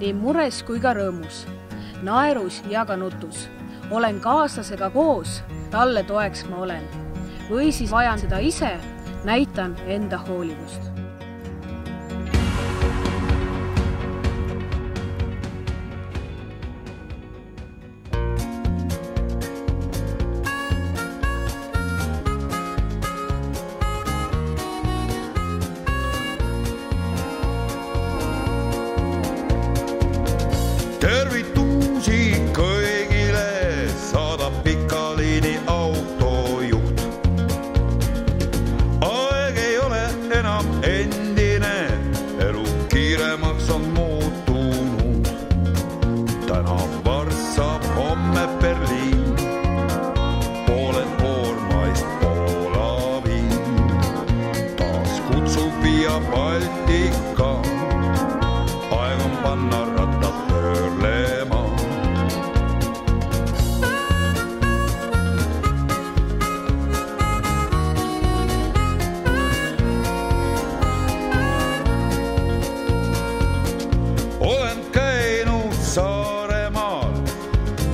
nii mures kui ka rõõmus, naerus ja ka nutus. Olen kaaslasega koos, talle toeks ma olen. Või siis vajan seda ise, näitan enda hoolivust. Tervitusi kõigile saadab pikaliini autojuht. Aeg ei ole enam endine, elu kiiremaks on muutunud. Täna Varssav, homme Berliin, pooled koormaist Poola viin. Taas kutsub Via Baltica, aeg on panna rattad pöörlema. Olen käinud Saaremaal,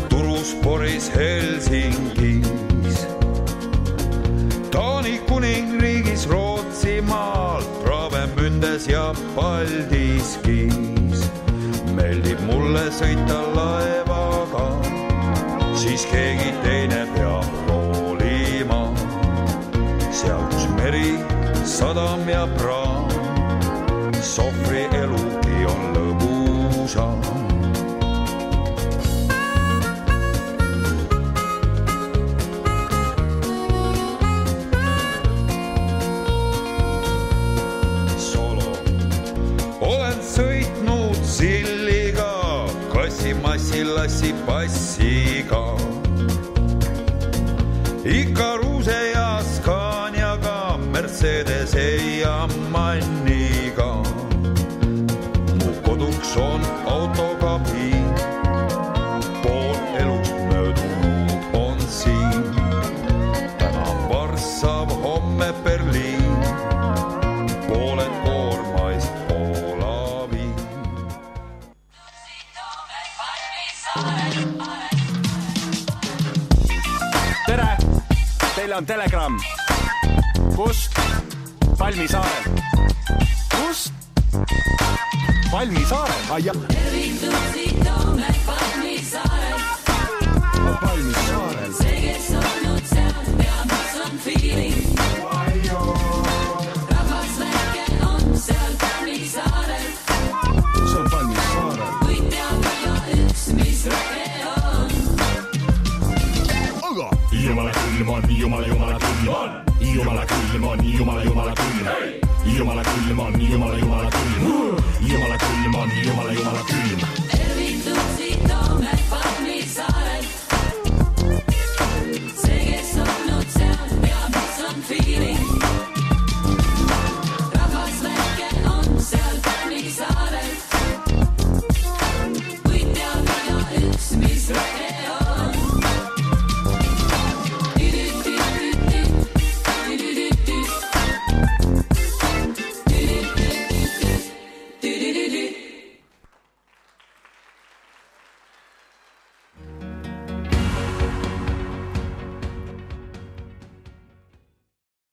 Turus, Poris, Helsingis, Taani kuningriigis, Rootsimaal, Travemündes ja Paldiskis. Meeldib mulle sõita laevaga, siis keegi teine peab roolima. Seal kus meri, sadam ja praam, Sohvri elugi on lõbusam. Solo. Olen sõitnud Silliga, Kassi-Massi, Lassi-Passiga, Ikaruse ja Scaniaga, Mercedese ja Manniga. Mu koduks on autokabiin, pool elust möödunud on siin. Täna Varssav, homme Berliin, pooled koormaist Poola viin. Tere! Teile on Telegram. Kust? Palmisaarel. Kust? Palmisaarel? Aijah. Tervitusi Toome Palmisaarel. Palmisaarel. See, kes olnud seal, teab, mis on feeling. Rahvas väike on seal Palmisaarel. See on Palmisaarel. Kuid teab iga üks, mis väike on. Aga Jumala külm on, Jumala külm on. Jumala külm on, Jumala külm. Jumala külm on, Jumala külm. Jumala külm on, Jumala külm.